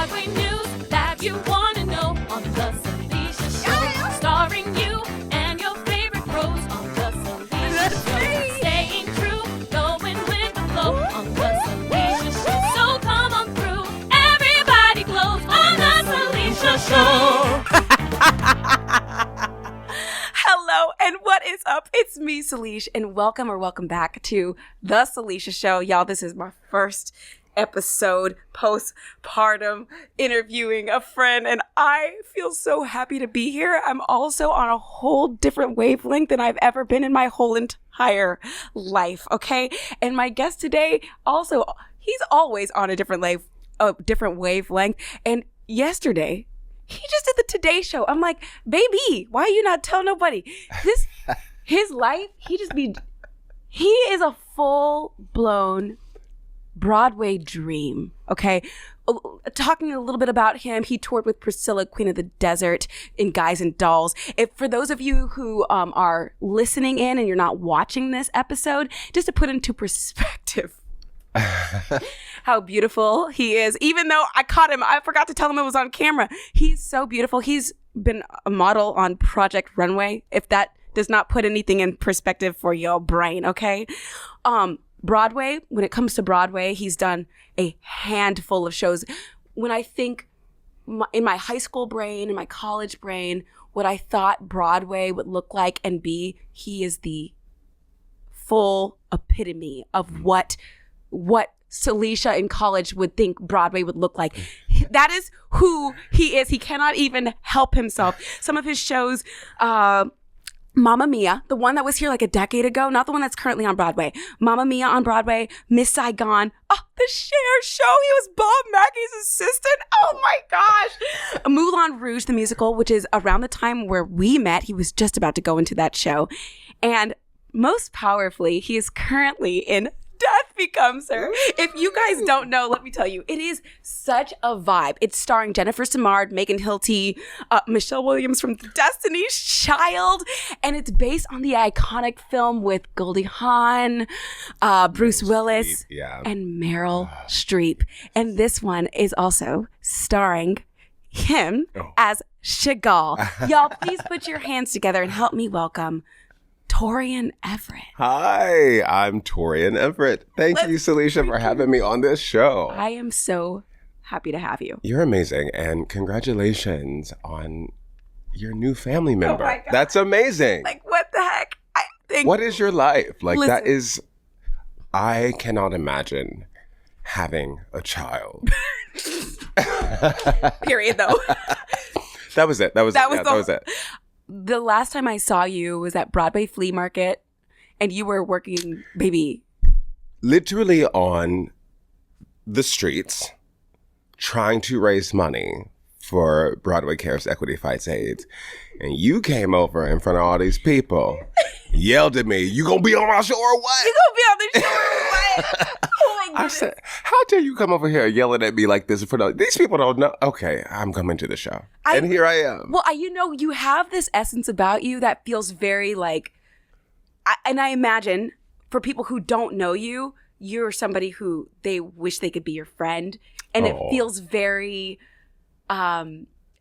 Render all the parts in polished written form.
Broadway news that you want to know on the Salisha Show. Starring you and your favorite pros on the Salisha Show. Staying true, going with the flow on the Salisha Show. So come on through, everybody glows on the Salisha Show. Hello, and what is up? It's me, Salisha, and welcome back to the Salisha Show. Y'all, this is my first episode postpartum interviewing a friend, and I feel so happy to be here. I'm also on a whole different wavelength than I've ever been in my whole entire life, okay? And my guest today also, he's always on a different wavelength, and yesterday, he just did the Today Show. I'm like, baby, why you not tell nobody? His life, he is a full-blown Broadway dream, okay? Talking a little bit about him, he toured with Priscilla, Queen of the Desert in Guys and Dolls. For those of you who are listening in and you're not watching this episode, just to put into perspective, how beautiful he is. Even though I caught him, I forgot to tell him it was on camera. He's so beautiful. He's been a model on Project Runway, if that does not put anything in perspective for your brain, okay? Broadway, when it comes to Broadway, he's done a handful of shows. When I think in my high school brain, in my college brain, what I thought Broadway would look like and be, he is the full epitome of what Salisha in college would think Broadway would look like. That is who he is. He cannot even help himself. Some of his shows, Mamma Mia, the one that was here like a decade ago, not the one that's currently on Broadway. Mamma Mia on Broadway, Miss Saigon. Oh, the Cher Show. He was Bob Mackey's assistant. Oh my gosh. Moulin Rouge, the musical, which is around the time where we met. He was just about to go into that show. And most powerfully, he is currently in Death Becomes Her. If you guys don't know, let me tell you, it is such a vibe. It's starring Jennifer Samard, Megan Hilty, Michelle Williams from Destiny's Child, and it's based on the iconic film with Goldie Hawn, Bruce Willis, and Meryl Streep. And this one is also starring him as Chagall. Y'all, please put your hands together and help me welcome Taurean Everett. Hi, I'm Taurean Everett. Thank you, Salisha, for having me on this show. I am so happy to have you. You're amazing, and congratulations on your new family member. Oh my God. That's amazing. Like, what the heck? What is your life? Like, Listen. that is, I cannot imagine having a child. Period, though. That was it. That was it. The last time I saw you was at Broadway Flea Market, and you were working, baby. Literally on the streets, trying to raise money for Broadway Cares Equity Fights AIDS. And you came over in front of all these people, yelled at me, "You gonna be on my show or what? You gonna be on the show or what?" Oh my goodness. I said, "How dare you come over here yelling at me like this in front of these people? Don't know." Okay, I'm coming to the show, and here I am. Well, you have this essence about you that feels very like, and I imagine for people who don't know you, you're somebody who they wish they could be your friend, and it feels very.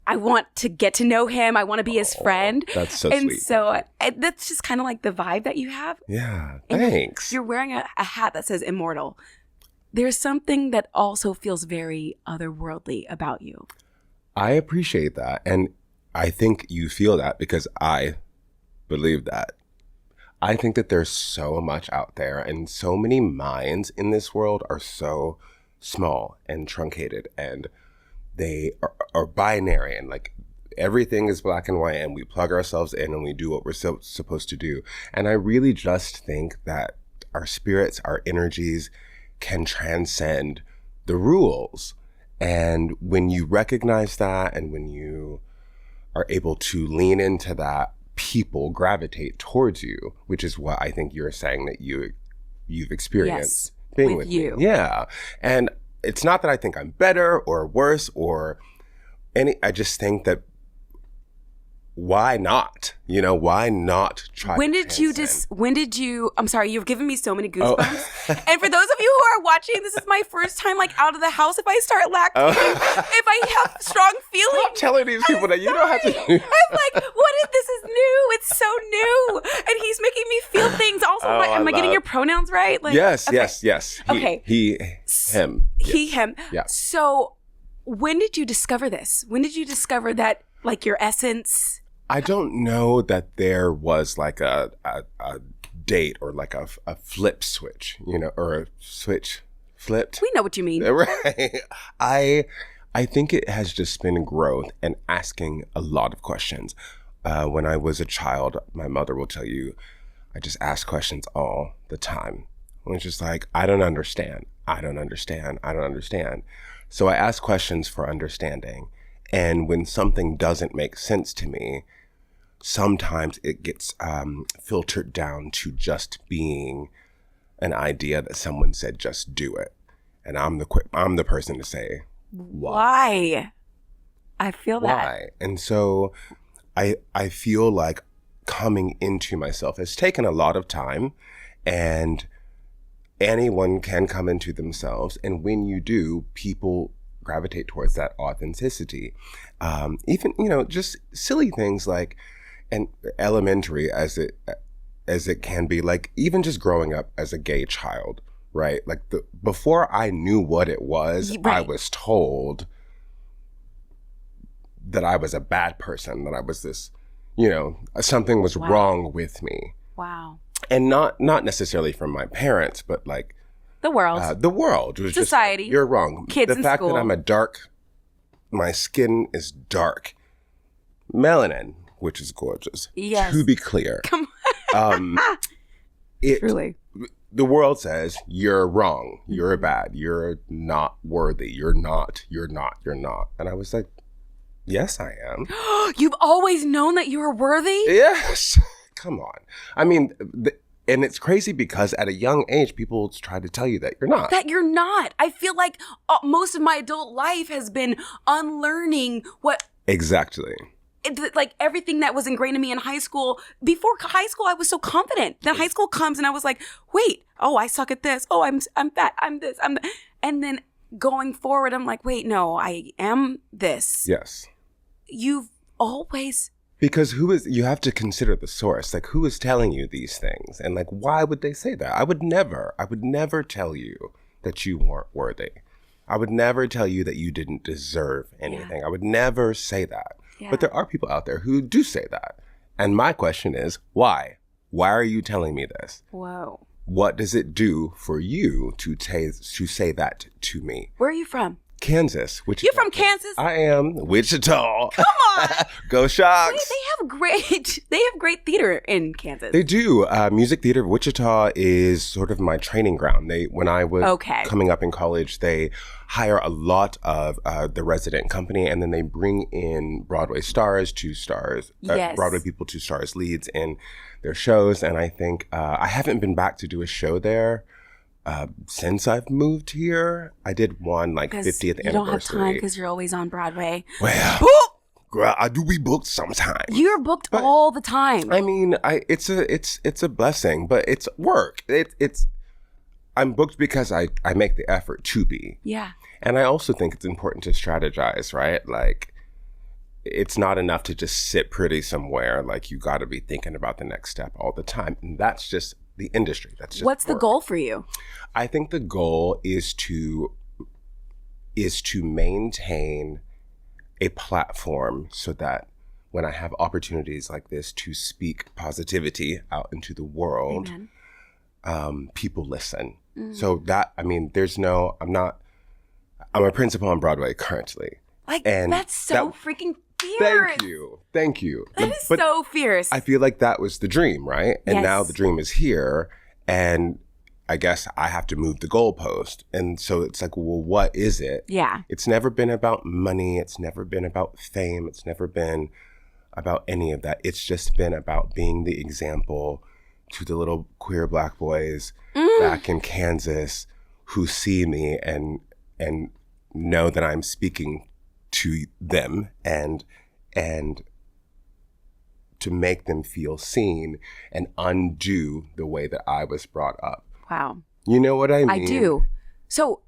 I want to get to know him. I want to be his friend. That's so and sweet. And so that's just kind of like the vibe that you have. Yeah, and thanks. You're wearing a hat that says immortal. There's something that also feels very otherworldly about you. I appreciate that. And I think you feel that because I believe that. I think that there's so much out there, and so many minds in this world are so small and truncated, and they are binary, and like everything is black and white, and we plug ourselves in and we do what we're supposed to do. And I really just think that our spirits, our energies can transcend the rules. And when you recognize that, and when you are able to lean into that, people gravitate towards you, which is what I think you're saying that you've experienced being with you. Me. Yeah. And it's not that I think I'm better or worse or any, I just think that why not? You know, why not try? When did you, I'm sorry, you've given me so many goosebumps. And for those of you who are watching, this is my first time like out of the house. If I start lactating, if I have strong feelings. Stop telling these people that you don't have to. I'm like, what is this is new. It's so new. And he's making me feel things. Also, am I getting your pronouns right? Like, yes, okay. yes. Okay. He, him. He, Yes. him. Yeah. So when did you discover this? When did you discover that like your essence? I don't know that there was like a date or like a flip switch, you know, or a switch flipped. We know what you mean. Right. I think it has just been growth and asking a lot of questions. When I was a child, my mother will tell you, I just asked questions all the time. It was just like, I don't understand. So I ask questions for understanding. And when something doesn't make sense to me, sometimes it gets filtered down to just being an idea that someone said, just do it. And I'm the person to say, why? I feel that. Why? And so I feel like coming into myself has taken a lot of time, and anyone can come into themselves. And when you do, people gravitate towards that authenticity. Even, you know, just silly things like, and elementary as it can be, like even just growing up as a gay child, right? Like before I knew what it was, right. I was told that I was a bad person, that I was this, you know, something was wrong with me. Wow. And not necessarily from my parents, but like the world. The world was society. Just, you're wrong. Kids the in fact school. that my skin is dark, melanin, which is gorgeous. Yes. To be clear. Come on. Truly. The world says you're wrong. You're bad. You're not worthy. You're not. And I was like, yes, I am. You've always known that you were worthy? Yes. Come on. I mean, and it's crazy because at a young age, people try to tell you that you're not. That you're not. I feel like most of my adult life has been unlearning what... Exactly. Like everything that was ingrained in me in high school. Before high school, I was so confident. Then high school comes and I was like, wait, I suck at this. Oh, I'm fat. I'm this. I'm that. And then going forward, I'm like, wait, no, I am this. Yes. You've always... Because you have to consider the source. Like, who is telling you these things? And like, why would they say that? I would never tell you that you weren't worthy. I would never tell you that you didn't deserve anything. I would never say that. Yeah. But there are people out there who do say that. And my question is, why? Why are you telling me this? Whoa. What does it do for you to say that to me? Where are you from? Kansas. Wichita. You're from Kansas? I am. Wichita. Come on. Go Sharks. Wait, they have great theater in Kansas. They do. Music theater. Wichita is sort of my training ground. When I was coming up in college, they hire a lot of the resident company, and then they bring in Broadway stars, Broadway people, 2 stars leads in their shows. And I think I haven't been back to do a show there since I've moved here. I did one 50th anniversary. You don't have time because you're always on Broadway. Well, girl, I do be booked sometimes. You're booked all the time. I mean, it's a blessing, but it's work. I'm booked because I make the effort to be. Yeah. And I also think it's important to strategize, right? Like, it's not enough to just sit pretty somewhere. Like, you got to be thinking about the next step all the time. And that's just the industry. That's just What's the goal for you? I think the goal is to maintain a platform so that when I have opportunities like this to speak positivity out into the world, people listen. So that, I mean, I'm a principal on Broadway currently. That's so freaking fierce. Thank you. That is so fierce. I feel like that was the dream, right? And now the dream is here, and I guess I have to move the goalpost. And so it's like, well, what is it? Yeah. It's never been about money. It's never been about fame. It's never been about any of that. It's just been about being the example to the little queer Black boys back in Kansas who see me and know that I'm speaking to them and to make them feel seen and undo the way that I was brought up. Wow. You know what I mean? I do. So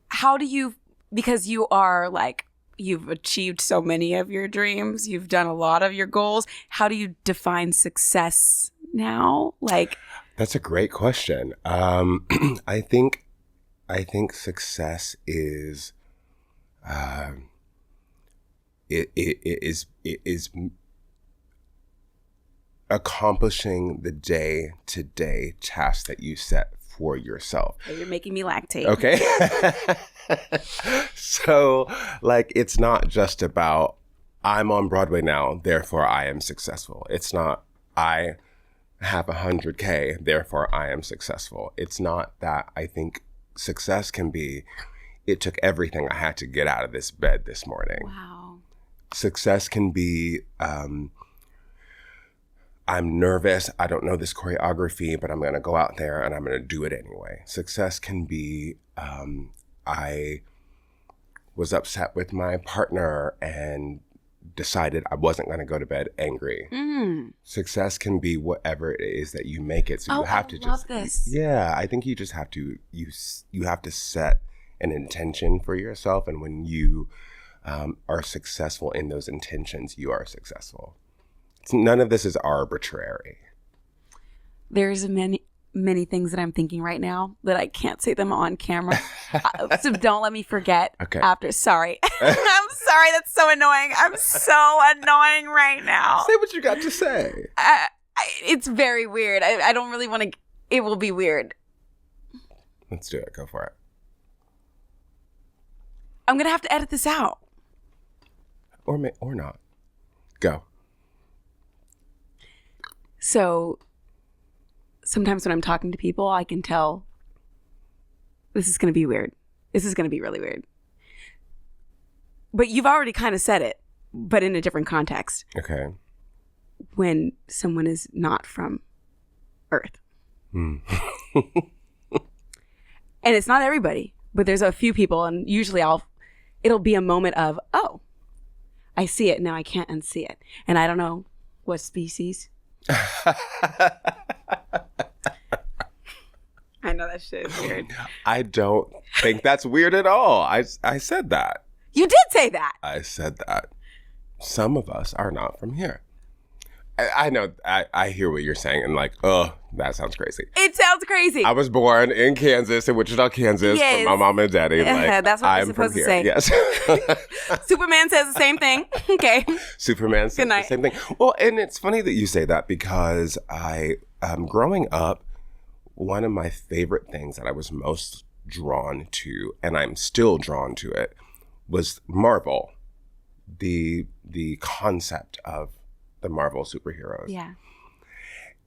how do you, because you are like, you've achieved so many of your dreams, you've done a lot of your goals. How do you define success now? Like, that's a great question. I think success is, it is accomplishing the day-to-day task that you set for yourself. You're making me lactate. Okay. So, like, it's not just about I'm on Broadway now, therefore I am successful. It's not I have 100K, therefore I am successful. It's not that. I think success can be, it took everything I had to get out of this bed this morning. Wow. Success can be, I'm nervous. I don't know this choreography, but I'm going to go out there and I'm going to do it anyway. Success can be, I was upset with my partner and decided I wasn't going to go to bed angry. Success can be whatever it is that you make it. So you have to love this. Yeah, I think you just have to, you have to set an intention for yourself. And when you are successful in those intentions, you are successful. None of this is arbitrary. There's many things that I'm thinking right now that I can't say them on camera. So don't let me forget. Okay. After. Sorry. I'm sorry. That's so annoying. I'm so annoying right now. Say what you got to say. It's very weird. I don't really want to. It will be weird. Let's do it. Go for it. I'm going to have to edit this out. Or not. Go. So sometimes when I'm talking to people, I can tell this is going to be weird. This is going to be really weird. But you've already kind of said it, but in a different context. Okay. When someone is not from Earth. And it's not everybody, but there's a few people, and usually it'll be a moment of, oh, I see it, now I can't unsee it. And I don't know what species. I know that shit is weird. I don't think that's weird at all. I said that. You did say that. I said that. Some of us are not from here. I know. I hear what you're saying, and like, oh, that sounds crazy. It sounds crazy. I was born in Kansas, in Wichita, Kansas, Yes. from my mom and daddy. Like, that's what I'm we're supposed from to here. say. Yes. Superman says the same thing. Okay. Superman says Good the night. same thing. Well, and it's funny that you say that because growing up, one of my favorite things that I was most drawn to, and I'm still drawn to it, was Marvel. The concept of the Marvel superheroes. Yeah.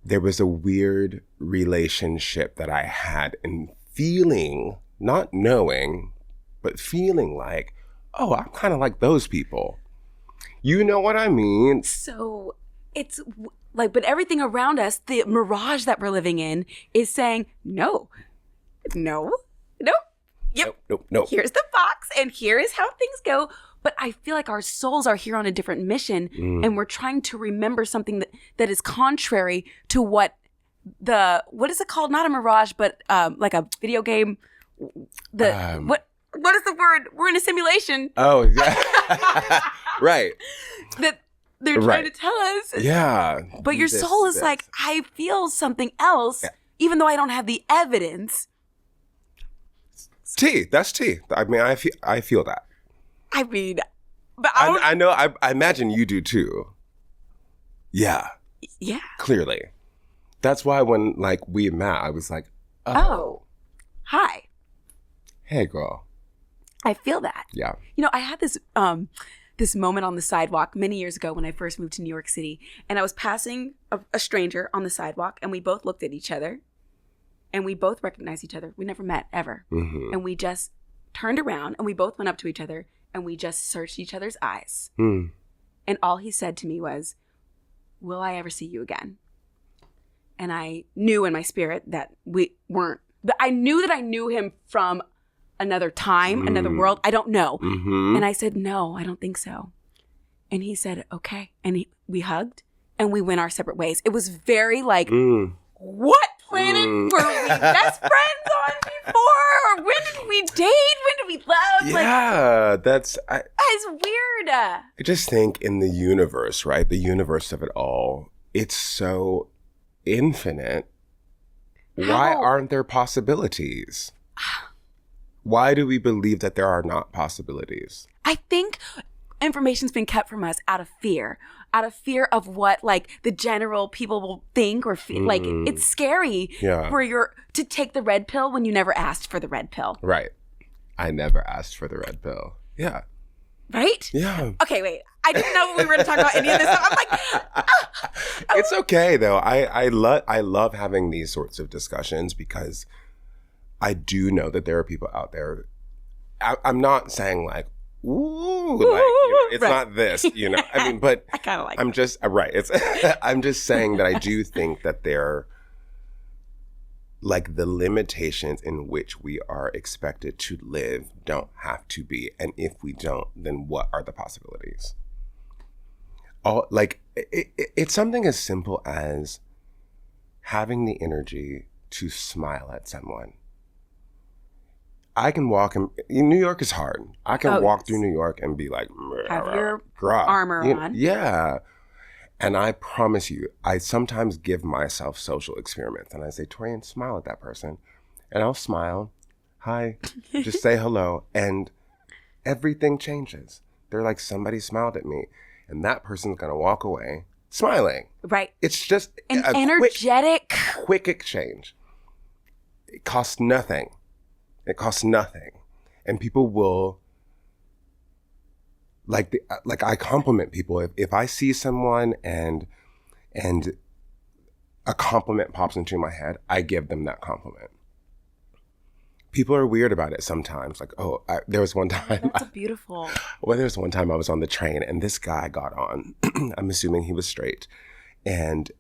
There was a weird relationship that I had in feeling, not knowing, but feeling like, oh, I'm kind of like those people. You know what I mean? So it's like, but everything around us, the mirage that we're living in, is saying, no. Yep. No. Here's the box, and here is how things go. But I feel like our souls are here on a different mission, and we're trying to remember something that is contrary to what is it called? Not a mirage, but like a video game. What is the word? We're in a simulation. Oh, yeah. Right. That they're trying to tell us. Yeah. But your soul is like, I feel something else, even though I don't have the evidence. That's T. I mean, I feel that. I mean, but I know. I imagine you do too. Yeah. Yeah. Clearly. That's why when like we met, I was like, oh, hi. Hey, girl. I feel that. Yeah. You know, I had this this moment on the sidewalk many years ago when I first moved to New York City, and I was passing a stranger on the sidewalk, and we both looked at each other, and we both recognized each other. We never met ever, and we just turned around, and we both went up to each other. And we just searched each other's eyes. And all he said to me was, will I ever see you again? And I knew in my spirit that we weren't. But I knew that I knew him from another time, another world. I don't know. And I said, no, I don't think so. And he said, okay. And we hugged. and we went our separate ways. It was very like, what planet were we best friends on before? Or when did we date? When did we love? Yeah, that's weird. I just think in the universe, right? The universe of it all, it's so infinite. Why aren't there possibilities? Why do we believe that there are not possibilities? I think information's been kept from us out of fear of what like the general people will think or feel. Like it's scary to take the red pill when you never asked for the red pill. Right. I never asked for the red pill. Yeah. Right? Yeah. Okay, wait. I didn't know we were going to talk about any of this. So I'm like, It's okay though. I love having these sorts of discussions because I do know that there are people out there. I'm not saying like, ooh, like, it's not this, I mean, but I kind of like I'm just right. It's I'm just saying that I do think that there, like the limitations in which we are expected to live don't have to be, and if we don't, then what are the possibilities? It's something as simple as having the energy to smile at someone. I can walk in New York is hard. I can walk through New York and be like, have your armor on. Yeah. And I promise you, I sometimes give myself social experiments and I say, Torian, smile at that person. And I'll smile. Hi. Just say hello. And everything changes. They're like, somebody smiled at me. And that person's going to walk away smiling. Right. It's just an energetic. Quick exchange. It costs nothing. It costs nothing. And people will, like I compliment people. If I see someone and a compliment pops into my head, I give them that compliment. People are weird about it sometimes. Like, there was one time. That's beautiful. Well, there was one time I was on the train and this guy got on. I'm assuming he was straight. And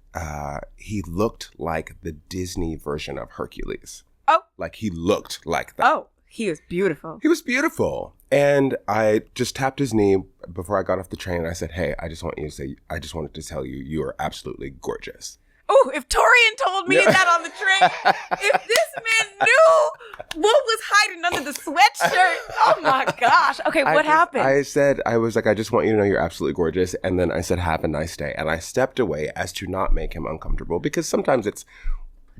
he looked like the Disney version of Hercules. Oh. Like he looked like that. Oh, he was beautiful. He was beautiful. And I just tapped his knee before I got off the train and I said, hey, I just wanted to tell you, you are absolutely gorgeous. Oh, if Torian told me that on the train, if this man knew what was hiding under the sweatshirt, oh my gosh. Okay, what happened? I just want you to know you're absolutely gorgeous. And then I said, have a nice day. And I stepped away as to not make him uncomfortable because sometimes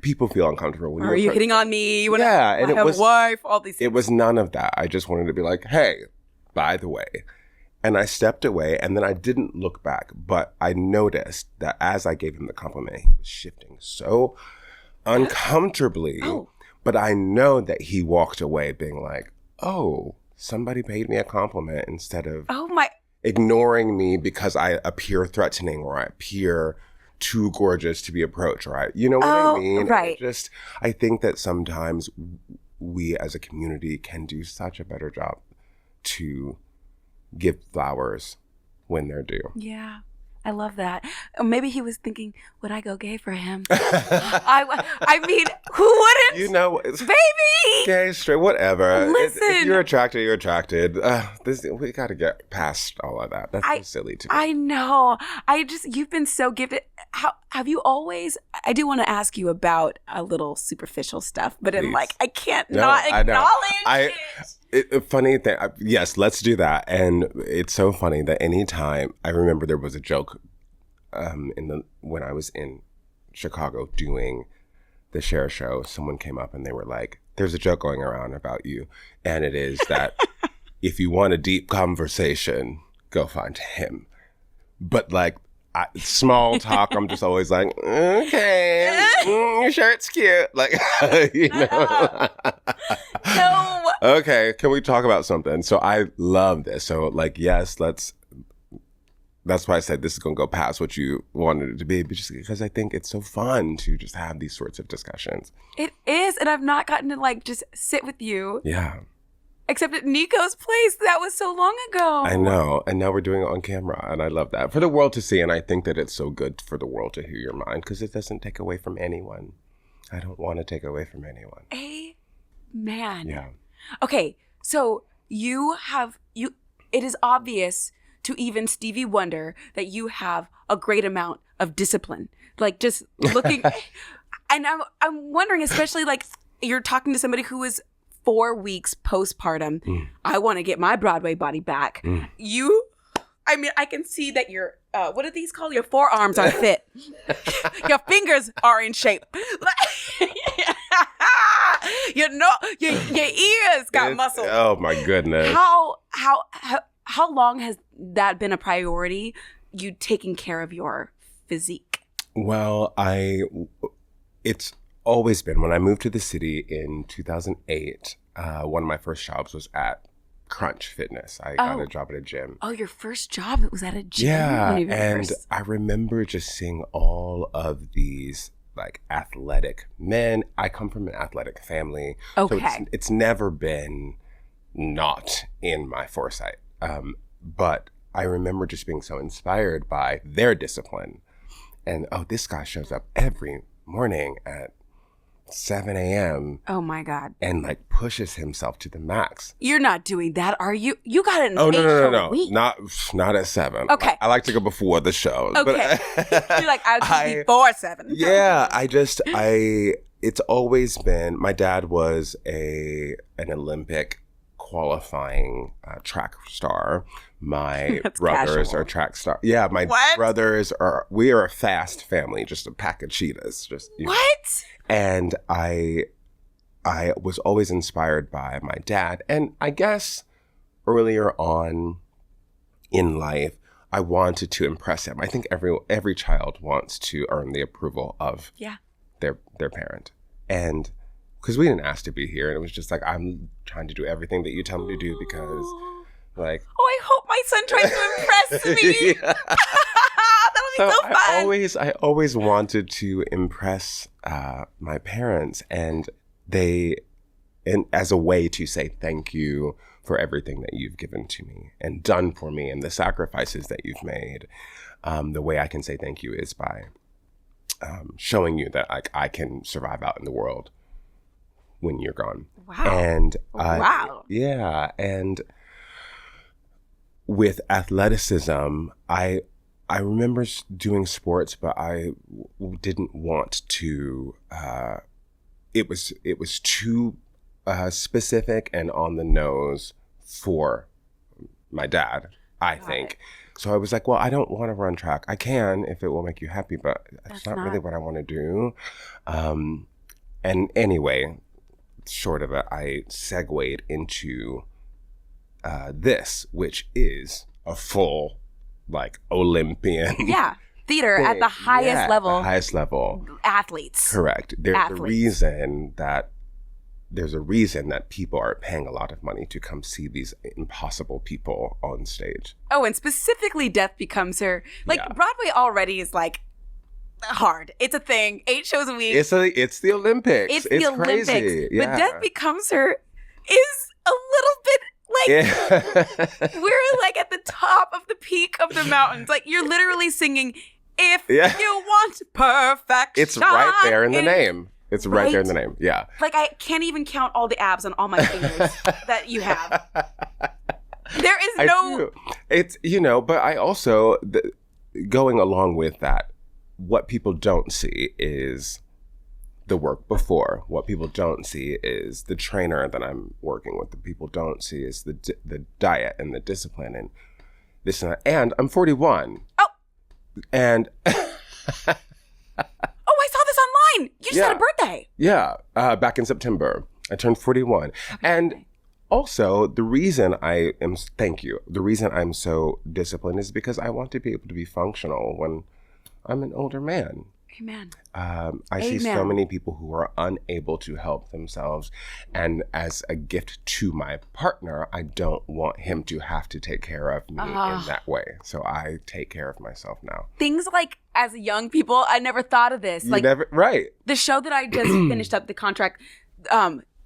people feel uncomfortable. When are you hitting on me? You want and to have a wife? All these things. It was none of that. I just wanted to be like, hey, by the way. And I stepped away and then I didn't look back. But I noticed that as I gave him the compliment, he was shifting so uncomfortably. Oh. But I know that he walked away being like, oh, somebody paid me a compliment instead of ignoring me because I appear threatening or I appear too gorgeous to be approached, right? You know what I mean? Right. I think that sometimes we as a community can do such a better job to give flowers when they're due. Yeah. I love that. Or maybe he was thinking, would I go gay for him? I mean, who wouldn't? Baby! Gay, straight, whatever. Listen. If you're attracted, you're attracted. We got to get past all of that. That's so silly to me. I know. You've been so gifted. Have you always, I do want to ask you about a little superficial stuff, but I'm like, I can't not acknowledge it. Funny thing, yes, let's do that. And it's so funny that anytime, I remember there was a joke when I was in Chicago doing the Salisha Show, someone came up and they were like, there's a joke going around about you. And it is that if you want a deep conversation, go find him. But like, small talk, I'm just always like, okay, your shirt's cute. Like, No. Okay, can we talk about something? So I love this. So like, yes, that's why I said this is going to go past what you wanted it to be, but just because I think it's so fun to just have these sorts of discussions. It is, and I've not gotten to like just sit with you. Yeah. Except at Nico's place. That was so long ago. I know. And now we're doing it on camera. And I love that. For the world to see. And I think that it's so good for the world to hear your mind because it doesn't take away from anyone. I don't want to take away from anyone. Amen. Yeah. Okay. So it is obvious to even Stevie Wonder that you have a great amount of discipline. Like just looking, and I'm wondering, especially like you're talking to somebody who is 4 weeks postpartum. I want to get my Broadway body back. I mean, I can see that your, what are these called? Your forearms are fit. Your fingers are in shape. Your ears got muscle. Oh my goodness. How long has that been a priority? You taking care of your physique? Well, it's always been. When I moved to the city in 2008, one of my first jobs was at Crunch Fitness. I got a job at a gym. Oh, your first job was at a gym? Yeah, and I remember just seeing all of these like athletic men. I come from an athletic family. Okay. So it's never been not in my foresight. But I remember just being so inspired by their discipline. And, this guy shows up every morning at 7 a.m. Oh my God. And like pushes himself to the max. You're not doing that, are you? You got an 8 no. show week. Not at 7. Okay. I like to go before the show. Okay. You're like, I'll do before 7. Yeah. It's always been, my dad was an Olympic qualifying track star. My brothers casual. are track stars. Yeah, my brothers we are a fast family, just a pack of cheetahs. What? And I was always inspired by my dad. And I guess earlier on in life, I wanted to impress him. I think every child wants to earn the approval of their parent. And because we didn't ask to be here, and it was just like, I'm trying to do everything that you tell me to do because like... Oh, I hope my son tries to impress me. That would be so fun. I always wanted to impress my parents, and as a way to say thank you for everything that you've given to me and done for me and the sacrifices that you've made. The way I can say thank you is by showing you that I can survive out in the world when you're gone. Wow. And wow. Yeah. And with athleticism, I remember doing sports, but I didn't want to. It was too specific and on the nose for my dad, I think. So I was like, well, I don't want to run track. I can if it will make you happy, but that's not really what I want to do. And anyway, short of it, I segued into this, which is a full, like, Olympian. Yeah. Theater at the highest level. The highest level. Athletes. Correct. There's a reason that people are paying a lot of money to come see these impossible people on stage. Oh, and specifically Death Becomes Her. Like, Broadway already is, like, hard. It's a thing. 8 shows a week. It's the Olympics. It's the Olympics. Crazy. Yeah. But Death Becomes Her is a little bit like we're like at the top of the peak of the mountains. Like you're literally singing "If You Want Perfection." It's right there in the name. It's right there in the name. Yeah. Like I can't even count all the abs on all my fingers that you have. There is no. It's but I also going along with that. What people don't see is the work before. What people don't see is the trainer that I'm working with. The people don't see is the diet and the discipline and this and that. And I'm 41. Oh. And I saw this online. You just had a birthday. Yeah, back in September. I turned 41. Okay. And also, the reason the reason I'm so disciplined is because I want to be able to be functional when I'm an older man. Amen. I see so many people who are unable to help themselves. And as a gift to my partner, I don't want him to have to take care of me in that way. So I take care of myself now. Things like, as young people, I never thought of this. Right. The show that I just finished up the contract,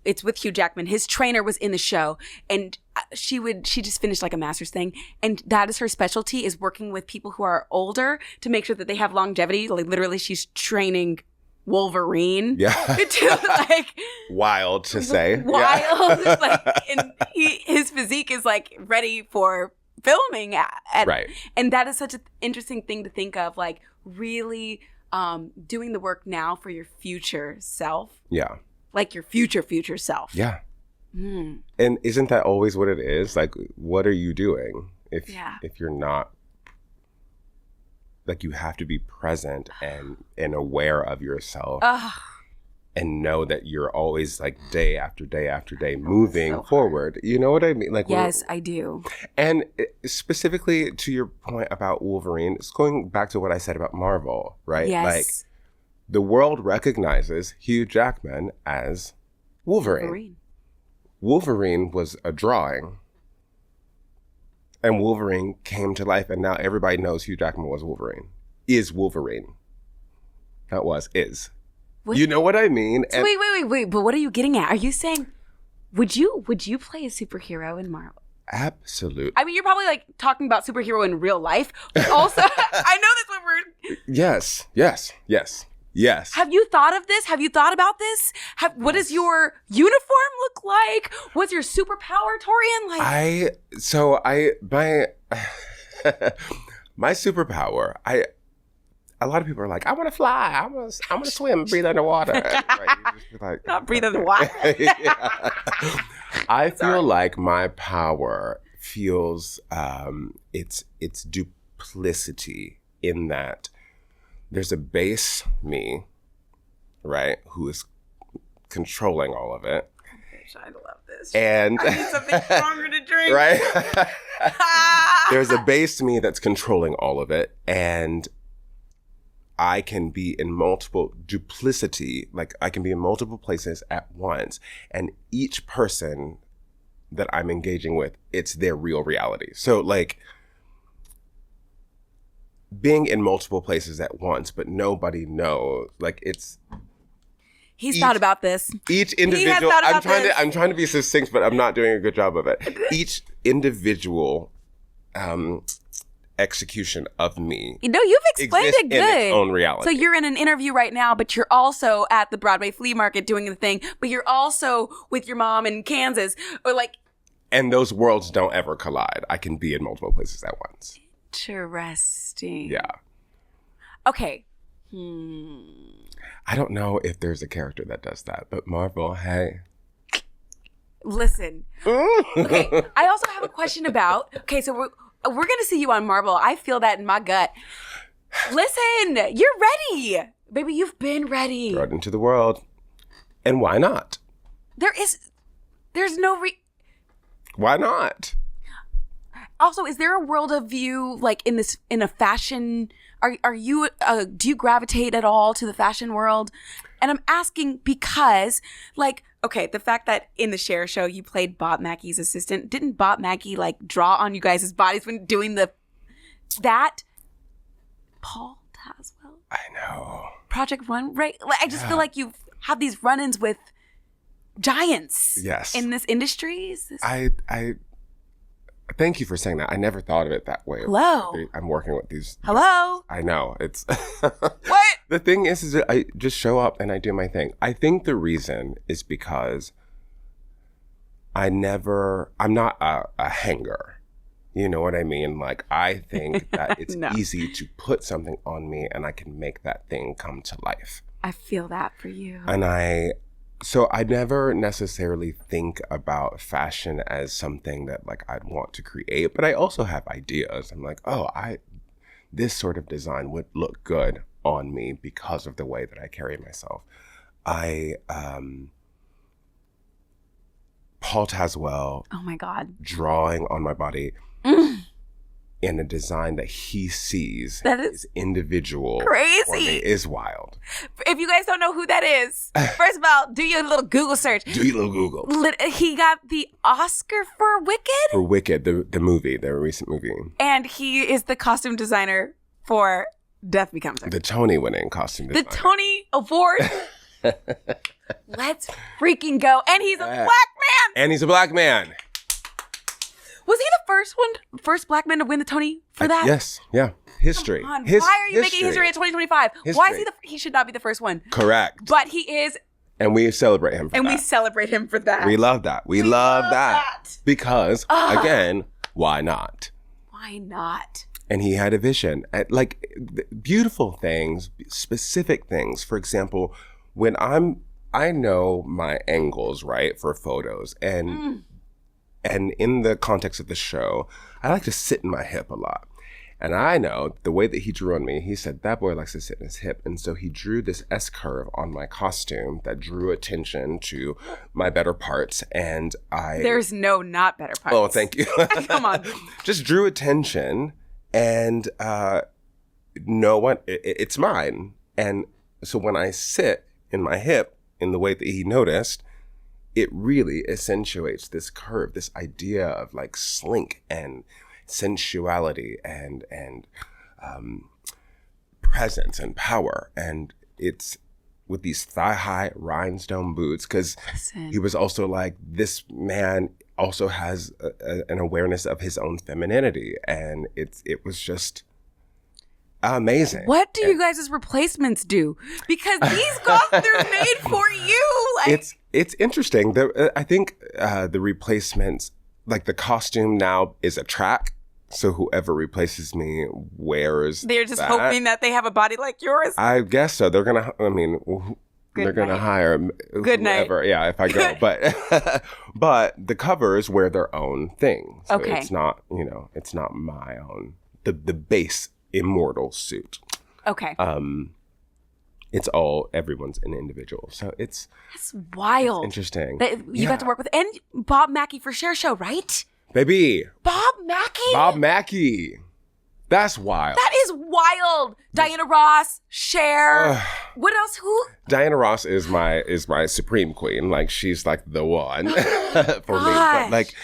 it's with Hugh Jackman. His trainer was in the show, and she just finished like a master's thing, and that is her specialty, is working with people who are older to make sure that they have longevity. Like literally, she's training Wolverine. Yeah. To like wild to say. Wild. Yeah. Like, and his physique is like ready for filming. Right. And that is such an interesting thing to think of. Like, really doing the work now for your future self. Yeah. Like your future self. Yeah. And isn't that always what it is? Like, what are you doing if you're not, like, you have to be present and aware of yourself and know that you're always, like, day after day after day moving forward. You know what I mean? Like, yes, I do. And specifically to your point about Wolverine, it's going back to what I said about Marvel, right? Yes. Like, the world recognizes Hugh Jackman as Wolverine. Wolverine was a drawing, and Wolverine came to life, and now everybody knows Hugh Jackman was Wolverine. Is Wolverine. Not was, is. What? You know what I mean? So wait. But what are you getting at? Are you saying, would you play a superhero in Marvel? Absolutely. I mean, you're probably like talking about superhero in real life, but also, I know that's what we're... Yes. Have you thought of this? Have you thought about this? What does your uniform look like? What's your superpower, Torian? My superpower, a lot of people are like, I want to fly. I want to swim, breathe underwater. Right? You just be like, not breathe underwater. I feel like my power feels it's duplicity in that there's a base me, right, who is controlling all of it. I love this. And I need something stronger to drink. Right? There's a base me that's controlling all of it, and I can be in multiple duplicity, like I can be in multiple places at once, and each person that I'm engaging with, it's their real reality. So like being in multiple places at once, but nobody knows, like it's... He's thought about this. Each individual, I'm trying to be succinct, but I'm not doing a good job of it. Each individual execution of me. You know, you've explained it good. In its own reality. So you're in an interview right now, but you're also at the Broadway flea market doing the thing, but you're also with your mom in Kansas, or like... And those worlds don't ever collide. I can be in multiple places at once. Interesting. Yeah. Okay. I don't know if there's a character that does that, but Marvel, hey. Listen. Okay, I also have a question about, okay, so we're going to see you on Marvel. I feel that in my gut. Listen, you're ready. Baby, you've been ready. Brought into the world. And why not? There's no Why not? Also, is there a world of you, like, in a fashion, are you, do you gravitate at all to the fashion world? And I'm asking because, like, okay, the fact that in the Cher show you played Bob Mackey's assistant, didn't Bob Mackey, like, draw on you guys' bodies when doing that? Paul Tazwell? I know. Project Run, right? Like, I just feel like you have these run-ins with giants. Yes. In this industry. I thank you for saying that. I never thought of it that way. Hello. I'm working with these. Hello. I know. It's what? The thing is that I just show up and I do my thing. I think the reason is because I'm not a hanger. You know what I mean? Like, I think that it's easy to put something on me and I can make that thing come to life. I feel that for you. So I never necessarily think about fashion as something that, like, I'd want to create, but I also have ideas. I'm like, this sort of design would look good on me because of the way that I carry myself. Paul Tazwell. Oh my God. Drawing on my body in a design that he sees that is individual. Crazy. Is wild. If you guys don't know who that is, first of all, do your little Google search. Do your little Google. He got the Oscar for Wicked? For Wicked, the movie, the recent movie. And he is the costume designer for Death Becomes Her. The Tony-winning costume designer. The Tony Award. Let's freaking go. And he's a black man. Was he the first black man to win the Tony for that? Yes. Yeah. History. Come on. Why are you making history in 2025? History. Why is he should not be the first one. Correct. But he is. And we celebrate him for that. And we celebrate him for that. We love that. We love that. Because, again, why not? Why not? And he had a vision, like beautiful things, specific things. For example, when I know my angles, right, for photos. And in the context of the show, I like to sit in my hip a lot. And I know the way that he drew on me, he said, that boy likes to sit in his hip. And so he drew this S curve on my costume that drew attention to my better parts. And There's no not better parts. Oh, thank you. Come on. Just drew attention. And no one, it's mine. And so when I sit in my hip in the way that he noticed, it really accentuates this curve, this idea of like slink and sensuality and presence and power. And it's with these thigh-high rhinestone boots, because he was also like, this man also has an awareness of his own femininity, and it was just amazing. What do you guys' replacements do? Because these costumes are made for you. Like, it's interesting. I think the replacements, like the costume now is a track. So whoever replaces me wears they're just that. hoping that they have a body like yours. I guess so. They're gonna. I mean, they're gonna hire Good whoever. night. Yeah, if I go. But the covers wear their own thing. So Okay. It's not. It's not my own. The base immortal suit. Okay. It's all everyone's an individual. So That's wild. it's interesting. That you got to work with and Bob Mackey for Cher Show, right? Baby, Bob Mackey. Bob Mackey. That's wild. That is wild. Diana Ross, Cher. What else? Who? Diana Ross is my supreme queen. Like, she's like the one for me. But like,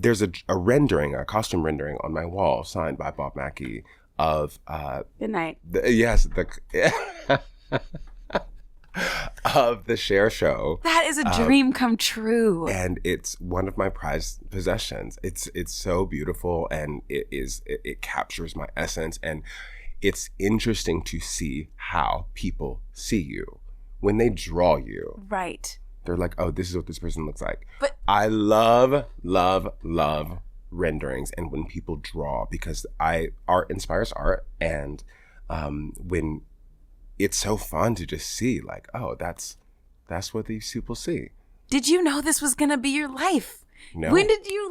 there's a rendering, a costume rendering on my wall signed by Bob Mackey of Good night. of the Cher Show. That is a dream come true. And it's one of my prized possessions. It's so beautiful, and it captures my essence. And it's interesting to see how people see you when they draw you. Right. They're like, oh, this is what this person looks like. But I love renderings and when people draw, because art inspires art. And when it's so fun to just see, like, oh, that's what these people see. did you know this was going to be your life? No. When did you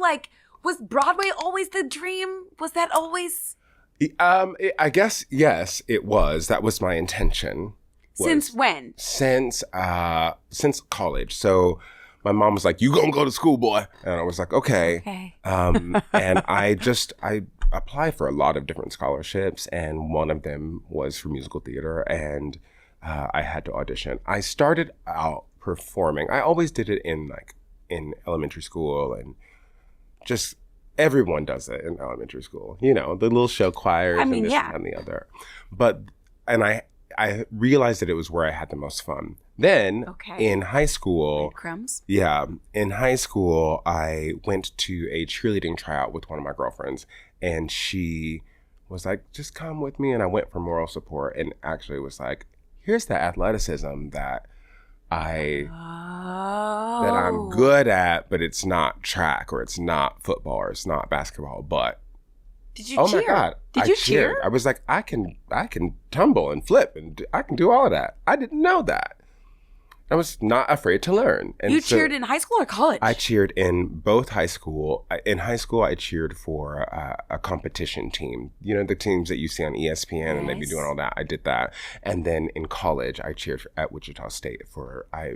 was Broadway always the dream? Was that always? I guess, yes, it was. That was my intention. Since when? Since college. So my mom was like, you gonna go to school, boy. And I was like, okay. And I applied for a lot of different scholarships, and one of them was for musical theater, and I had to audition. I started out performing. I always did it in elementary school, and just everyone does it in elementary school. The little show choirs and this and the other. And I realized that it was where I had the most fun. Then in high school, in high school, I went to a cheerleading tryout with one of my girlfriends, and she was like, just come with me. And I went for moral support, and actually was like, here's the athleticism that I'm good at, but it's not track, or it's not football, or it's not basketball. But did you cheer? Oh my God. Did you cheer? I was like, I can tumble and flip, and I can do all of that. I didn't know that. I was not afraid to learn. And you cheered in high school or college? I cheered in both high school. In high school, I cheered for a competition team. The teams that you see on ESPN, and they'd be doing all that. I did that. And then in college, I cheered at Wichita State for I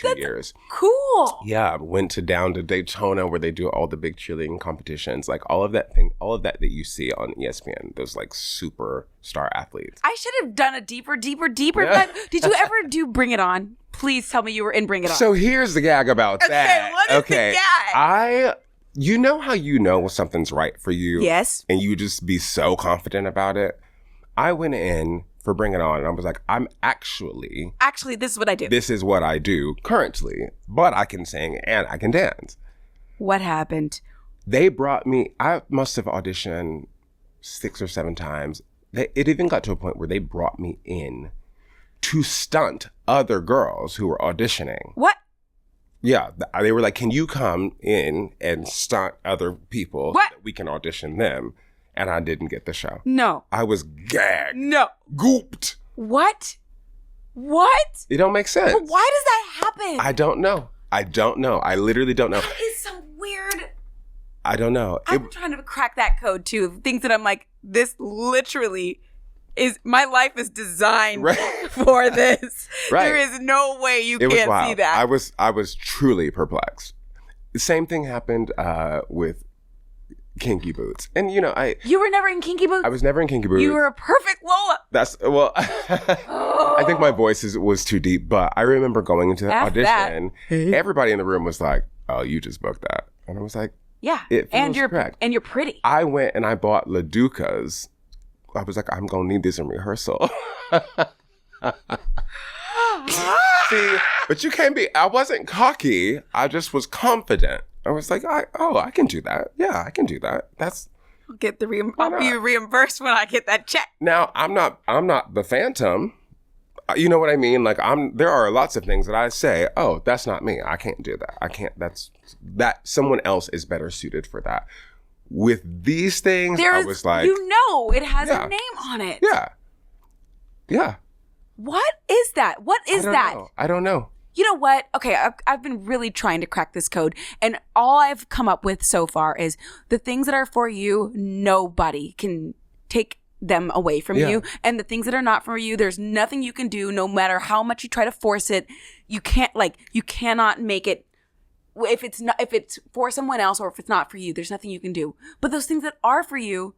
2 years. Cool. Yeah, went down to Daytona, where they do all the big cheerleading competitions, like all of that that you see on ESPN. Those superstar athletes. I should have done a deeper. But did you ever do Bring It On? Please tell me you were in Bring It On. So here's the gag about that. What is the gag? You know how you know when something's right for you? Yes. And you just be so confident about it? I went in for Bring It On, and I was like, I'm actually, this is what I do. This is what I do currently, but I can sing and I can dance. What happened? They brought me, I must have auditioned 6 or 7 times. It even got to a point where they brought me in to stunt other girls who were auditioning. What? Yeah, they were like, can you come in and stunt other people so that we can audition them? and I didn't get the show. No. I was gagged. No. Gooped. What? What? It don't make sense. But why does that happen? I don't know. I literally don't know. That is some weird. I don't know. I'm trying to crack that code too. Things that I'm like, this literally is, my life is designed for this. Right. There is no way you It was can't wild. see that. I was truly perplexed. The same thing happened with Kinky Boots. And you were never in Kinky Boots? I was never in Kinky Boots. You were a perfect Lola. That's, well, I think my voice was too deep, but I remember going into the audition. Everybody in the room was like, oh, you just booked that. And I was like, yeah. It feels and you're correct. And you're pretty. I went and I bought La Duca's. I was like, I'm going to need this in rehearsal. See, but you can't be, I wasn't cocky. I just was confident. I was like, I can do that. Yeah, I can do that. I'll get I'll be reimbursed when I get that check. Now, I'm not the Phantom. You know what I mean? Like, there are lots of things that I say, oh, that's not me. I can't do that. I can't, that someone else is better suited for that. With these things, I was like, it has a name on it. Yeah. Yeah. What is that? What is that? I don't know. You know what? Okay, I've been really trying to crack this code, and all I've come up with so far is the things that are for you, nobody can take them away from you, and the things that are not for you, there's nothing you can do. No matter how much you try to force it, you cannot make it. If it's for someone else or if it's not for you, there's nothing you can do. But those things that are for you,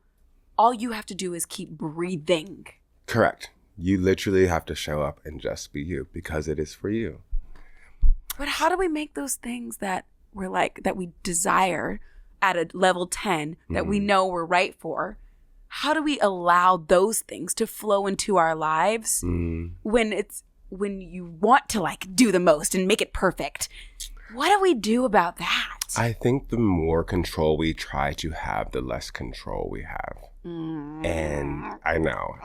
all you have to do is keep breathing. Correct. You literally have to show up and just be you because it is for you. But how do we make those things that we're like, that we desire at a level 10 that we know we're right for? How do we allow those things to flow into our lives when you want to like do the most and make it perfect? What do we do about that? I think the more control we try to have, the less control we have. And I know.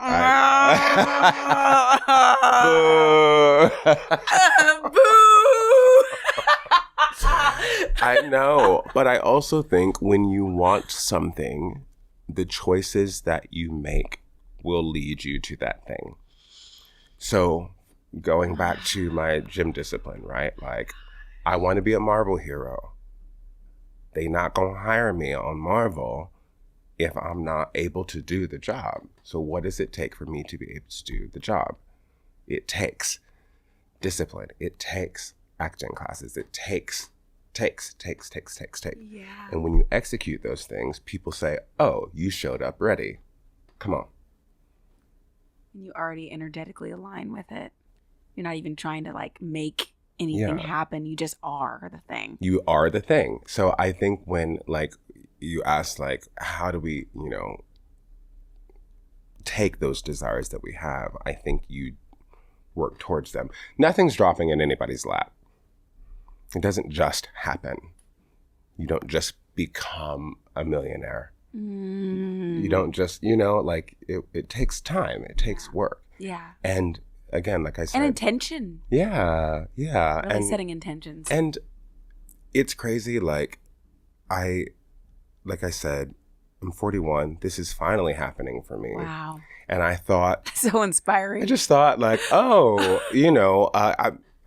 I know. But I also think when you want something, the choices that you make will lead you to that thing. So going back to my gym discipline, right? Like, I want to be a Marvel hero. They not going to hire me on Marvel if I'm not able to do the job. So what does it take for me to be able to do the job? It takes discipline. It takes acting classes. It takes. Yeah. And when you execute those things, people say, oh, you showed up ready. Come on. And you already energetically align with it. You're not even trying to like make anything happen. You just are the thing. You are the thing. So I think when like you ask like, how do we, take those desires that we have, I think you work towards them. Nothing's dropping in anybody's lap. It doesn't just happen. You don't just become a millionaire. You don't just, like it takes time. It takes work. Yeah. And again, like I said. And intention. Yeah. Yeah. Really setting intentions. And it's crazy. Like I said, I'm 41. This is finally happening for me. Wow. And I thought. So inspiring. I just thought like, oh,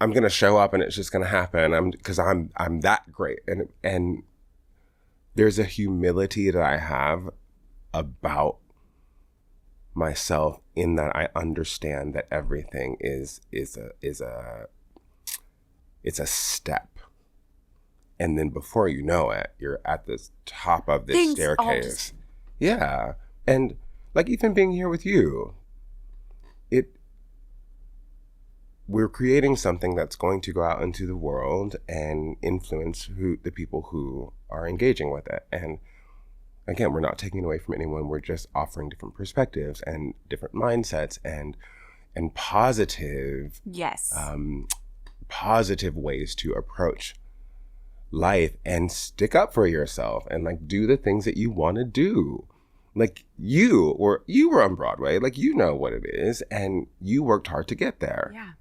I'm going to show up and it's just going to happen. Because I'm that great. And there's a humility that I have about myself in that I understand that everything is a step. And then before you know it, you're at the top of this staircase. Yeah. And like even being here with you, we're creating something that's going to go out into the world and influence the people who are engaging with it. And again, we're not taking it away from anyone. We're just offering different perspectives and different mindsets and positive, positive ways to approach life and stick up for yourself and like do the things that you want to do. Like you were on Broadway, like what it is, and you worked hard to get there. Yeah.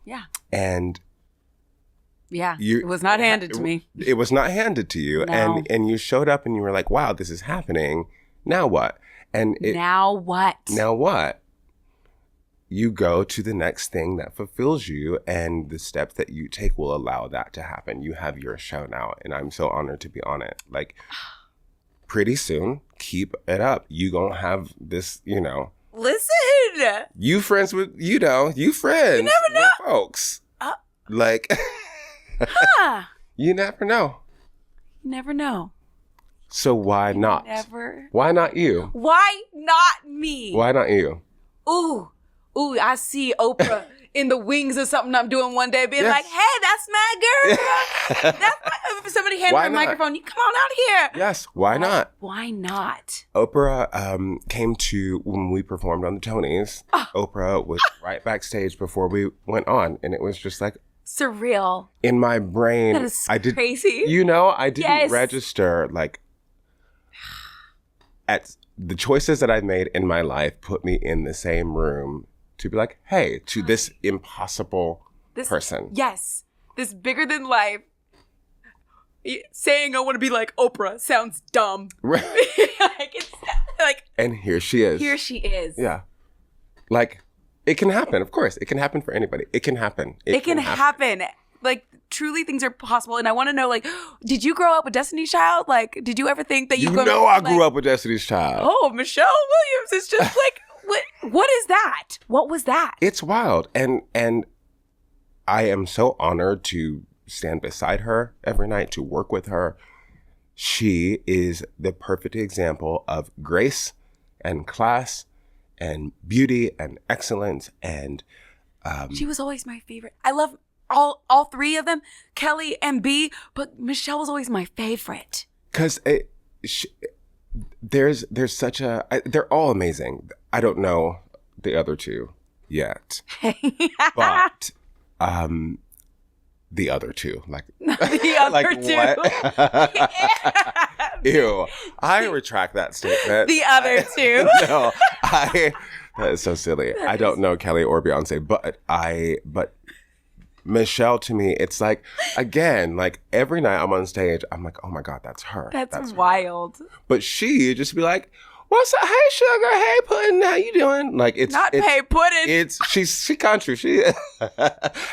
Yeah. And it was not handed to me. It was not handed to you. No. And you showed up and you were like, wow, this is happening. Now what? Now what? Now what? You go to the next thing that fulfills you, and the steps that you take will allow that to happen. You have your show now, and I'm so honored to be on it. Like, pretty soon, keep it up. You gonna have this, Listen. You friends with, you friends. You never know. With folks. Like, Huh. you never know. You never know. So why not? Never. Why not you? Why not me? Why not you? Ooh, I see Oprah in the wings of something I'm doing one day being like, hey, that's my girl. If somebody handed me a microphone, you come on out here. Yes, why not? Why not? Oprah came to, when we performed on the Tonys, Oprah was right backstage before we went on, and it was just like, surreal. in my brain, That is crazy. I didn't register, like, at the choices that I've made in my life put me in the same room to be like, hey, to this impossible person. Yes. This bigger than life. Saying I want to be like Oprah sounds dumb. Right. like, and here she is. Here she is. Yeah. Like, it can happen. Of course. It can happen for anybody. It can happen. It can happen. Like, truly things are possible. And I want to know, like, did you grow up with Destiny's Child? Like, did you ever think that you could... I grew up with Destiny's Child. Oh, Michelle Williams is just like, what is that? What was that? It's wild. And I am so honored to stand beside her every night, to work with her. She is the perfect example of grace and class and beauty and excellence. And she was always my favorite. I love all three of them, Kelly and B, but Michelle was always my favorite. Because there's such a... they're all amazing. I don't know the other two yet. But the other two. Like, the other like two. What? Ew. I retract that statement. The other two. No. That is so silly. I don't know Kelly or Beyonce, but Michelle, to me, it's like, again, like every night I'm on stage, I'm like, oh my God, that's her. That's wild. Her. But she just be like, what's up? Hey, sugar. Hey, pudding. How you doing? Like, it's not hey, pudding. She country.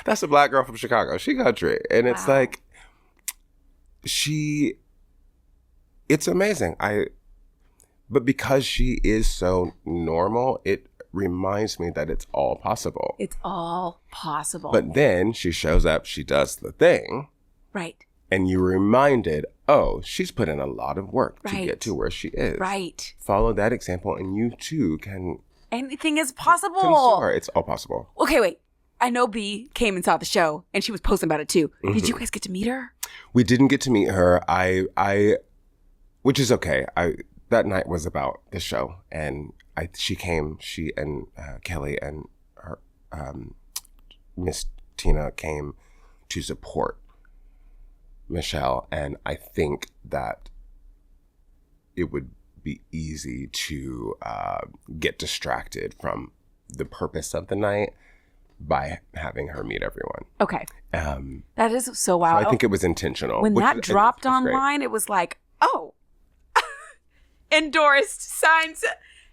That's a black girl from Chicago. She country. And it's like, it's amazing. But because she is so normal, it reminds me that it's all possible. It's all possible. But then she shows up, she does the thing. Right. And you're reminded, oh, she's put in a lot of work to get to where she is. Right. Follow that example and you too can... Anything is possible. Soar. It's all possible. Okay, wait. I know B came and saw the show and she was posting about it too. Mm-hmm. Did you guys get to meet her? We didn't get to meet her. Which is okay. That night was about the show, and she and Kelly and her Miss Tina came to support Michelle, and I think that it would be easy to get distracted from the purpose of the night by having her meet everyone. Okay. That is so wild. So I think it was intentional. When that dropped online, it was like, oh. Endorsed, signs.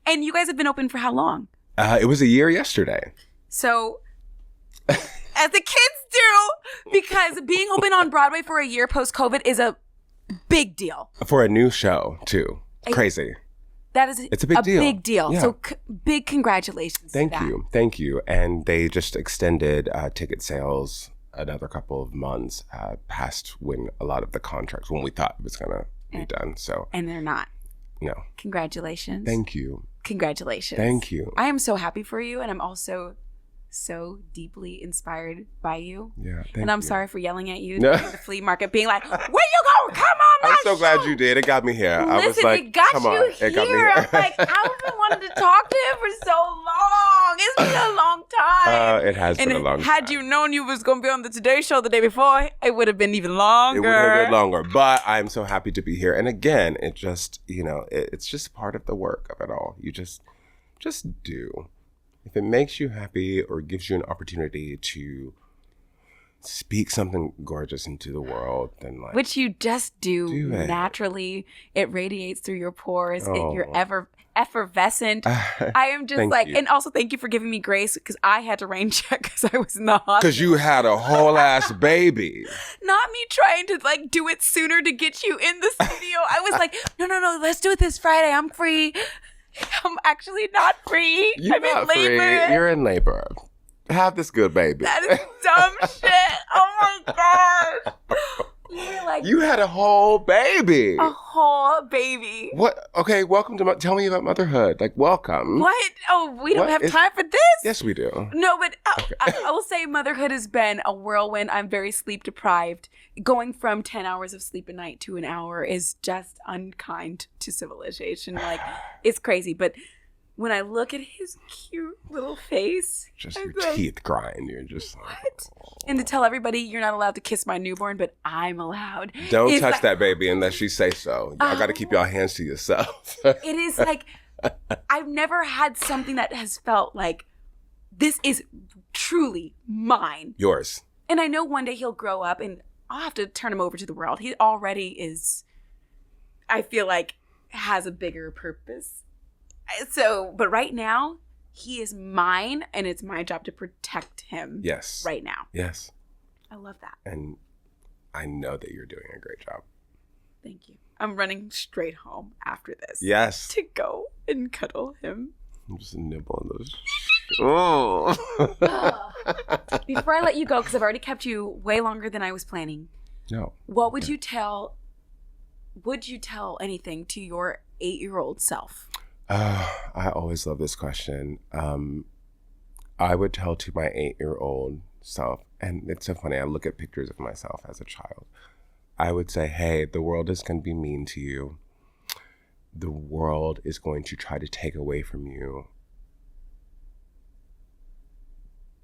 And you guys have been open for how long? It was a year yesterday. So, as the kids do, because being open on Broadway for a year post-COVID is a big deal. For a new show, too. Crazy. That is it's a big deal. Big deal. Yeah. So, big congratulations. Thank you. And they just extended ticket sales another couple of months past when a lot of the contracts, when we thought it was going to be done. So. And they're not. No. Congratulations. Thank you. Congratulations. Thank you. I am so happy for you, and I'm also so deeply inspired by you. Yeah, and I'm sorry for yelling at you no. at the flea market, being like, "Where you go? Come on, I'm so glad you did. It got me here. Listen, I was like, it got come you on. here. It got me here. I'm like, I've been wanting to talk to him for so long. It's been a long time. It has been a long time. Had you known you was going to be on the Today Show the day before, it would have been even longer. It would have been longer. But I'm so happy to be here. And again, it just, it's just part of the work of it all. You just do. If it makes you happy or gives you an opportunity to speak something gorgeous into the world, then like Which you just do it. naturally. It radiates through your pores. You're Oh. effervescent. I am just Thank like, you. and also thank you for giving me grace because I had to rain check because I was in the hospital. because you had a whole ass baby. Not me trying to like do it sooner to get you in the studio. I was like, no, let's do it this Friday. I'm free. I'm actually not free. You're I'm in not free. labor. You're in labor. Have this good baby. That is dumb shit. Oh my gosh. You were like You had a whole baby. a whole baby. What? Okay, welcome to. Tell me about motherhood. Like, welcome. What? Oh, we don't What have is- time for this. Yes, we do. No, but I will say motherhood has been a whirlwind. I'm very sleep deprived. Going from 10 hours of sleep a night to an hour is just unkind to civilization. Like, it's crazy. But when I look at his cute little face, Just I'm your like, teeth grind. You're just like, what? And to tell everybody you're not allowed to kiss my newborn, but I'm allowed. don't It's touch like- that baby unless you say so. Y'all got to keep y'all hands to yourself. It is like, I've never had something that has felt like this is truly mine. Yours. And I know one day he'll grow up and I'll have to turn him over to the world. He already is, I feel like, has a bigger purpose. So, but right now, he is mine and it's my job to protect him. Yes. Right now. Yes. I love that. And I know that you're doing a great job. Thank you. I'm running straight home after this. Yes. To go and cuddle him. I'm just nibbling those. Oh. Before I let you go, because I've already kept you way longer than I was planning, No. what would you tell anything to your 8-year-old self? I always love this question. I would tell to my 8-year-old self, and it's so funny, I look at pictures of myself as a child. I would say, hey, the world is going to be mean to you. The world is going to try to take away from you.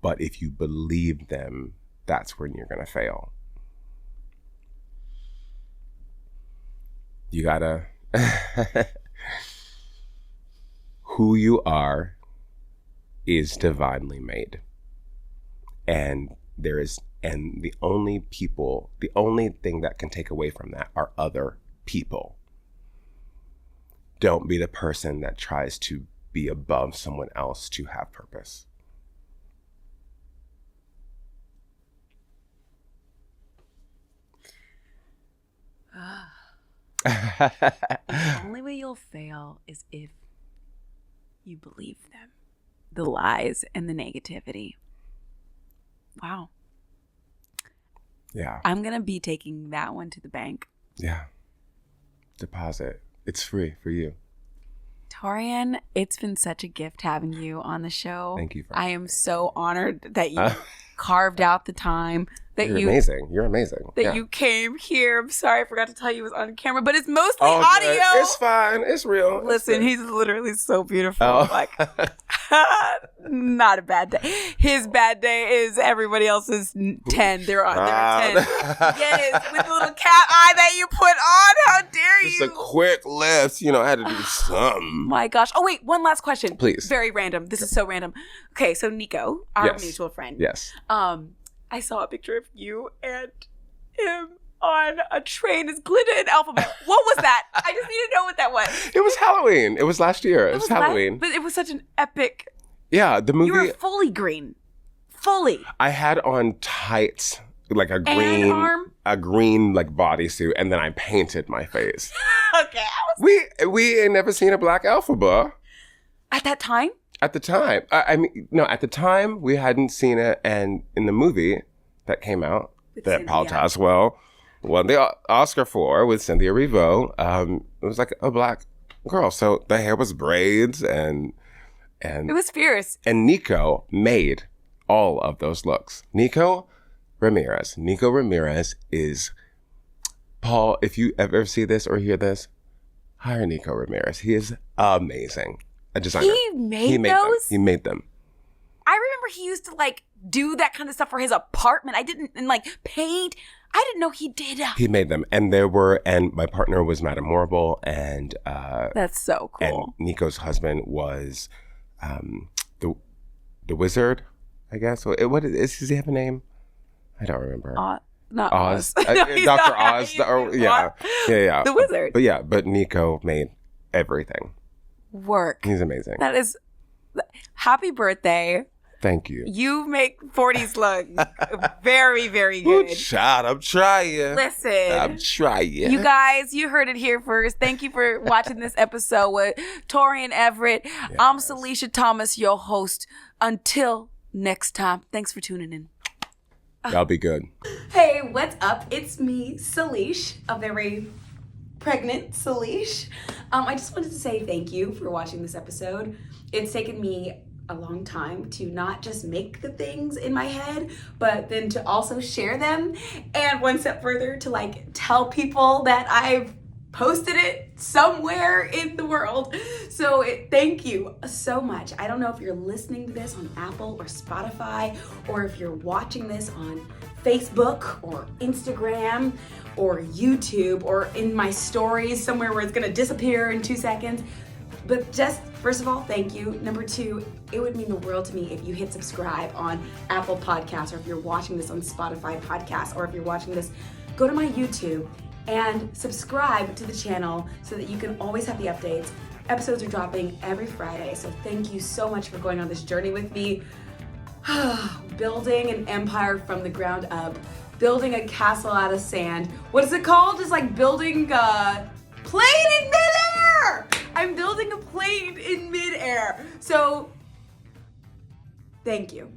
But if you believe them, that's when you're going to fail. You gotta... Who you are is divinely made. And the only thing that can take away from that are other people. Don't be the person that tries to be above someone else to have purpose. The only way you'll fail is if you believe them. The lies and the negativity. Wow. Yeah. I'm going to be taking that one to the bank. Yeah. Deposit. It's free for you. Torian, it's been such a gift having you on the show. Thank you for I am so honored that you carved out the time. That You're you amazing. You're amazing. that Yeah. you came here. I'm sorry I forgot to tell you it was on camera, but it's mostly Oh, audio. good. It's fine. It's real. It's Listen, good. he's literally so beautiful. Oh. Like, not a bad day. His bad day is everybody else's 10. They're on. They're 10. Yes, with the little cat eye that you put on. How dare Just you? a quick lift. I had to do something. My gosh. Oh, wait. One last question. Please. Very random. This is so random. Okay, so Nico, our Yes. mutual friend. Yes. I saw a picture of you and him on a train. It's glitter and alphabet. What was that? I just need to know what that was. It was Halloween. It was last year. It was Halloween. But it was such an epic. Yeah, the movie. You were fully green. Fully. I had on tights, like a green like bodysuit, and then I painted my face. Okay. We ain't never seen a black alphabet At that time? at the time. At the time we hadn't seen it, and in the movie that came out, With that Paul Cynthia. Toswell won the Oscar for with Cynthia Erivo. It was like a black girl, so the hair was braids, and It was fierce. and Nico made all of those looks. Nico Ramirez is Paul. If you ever see this or hear this, hire Nico Ramirez. He is amazing. A designer. He made those? He made them. I remember he used to like do that kind of stuff for his apartment. And like paint. I didn't know he did. He made them, and my partner was Madame Morrible, and That's so cool. and Nico's husband was the wizard, I guess. Does he have a name? I don't remember. Not Oz. Oz. No, he's Dr. not. Oz. He's Yeah. The wizard. But Nico made everything. Work. He's amazing. That is... Happy birthday. Thank you. You make 40s look very, very good. Good shot. I'm trying. Listen. I'm trying. You guys, you heard it here first. Thank you for watching this episode with Torian Everett. Yes. I'm Salisha Thomas, your host. Until next time, thanks for tuning in. That'll be good. Hey, what's up? It's me, Salish, a very pregnant Salish. I just wanted to say thank you for watching this episode. It's taken me a long time to not just make the things in my head, but then to also share them. And one step further, to like tell people that I've posted it somewhere in the world. So thank you so much. I don't know if you're listening to this on Apple or Spotify, or if you're watching this on Facebook or Instagram or YouTube or in my stories somewhere where it's gonna disappear in 2 seconds. But just, first of all, thank you. Number two, it would mean the world to me if you hit subscribe on Apple Podcasts, or if you're watching this on Spotify Podcasts, or if you're watching this, go to my YouTube and subscribe to the channel so that you can always have the updates. Episodes are dropping every Friday, so thank you so much for going on this journey with me. Building an empire from the ground up, building a castle out of sand. What is it called? Just like building a plane in midair! I'm building a plane in midair. So, thank you.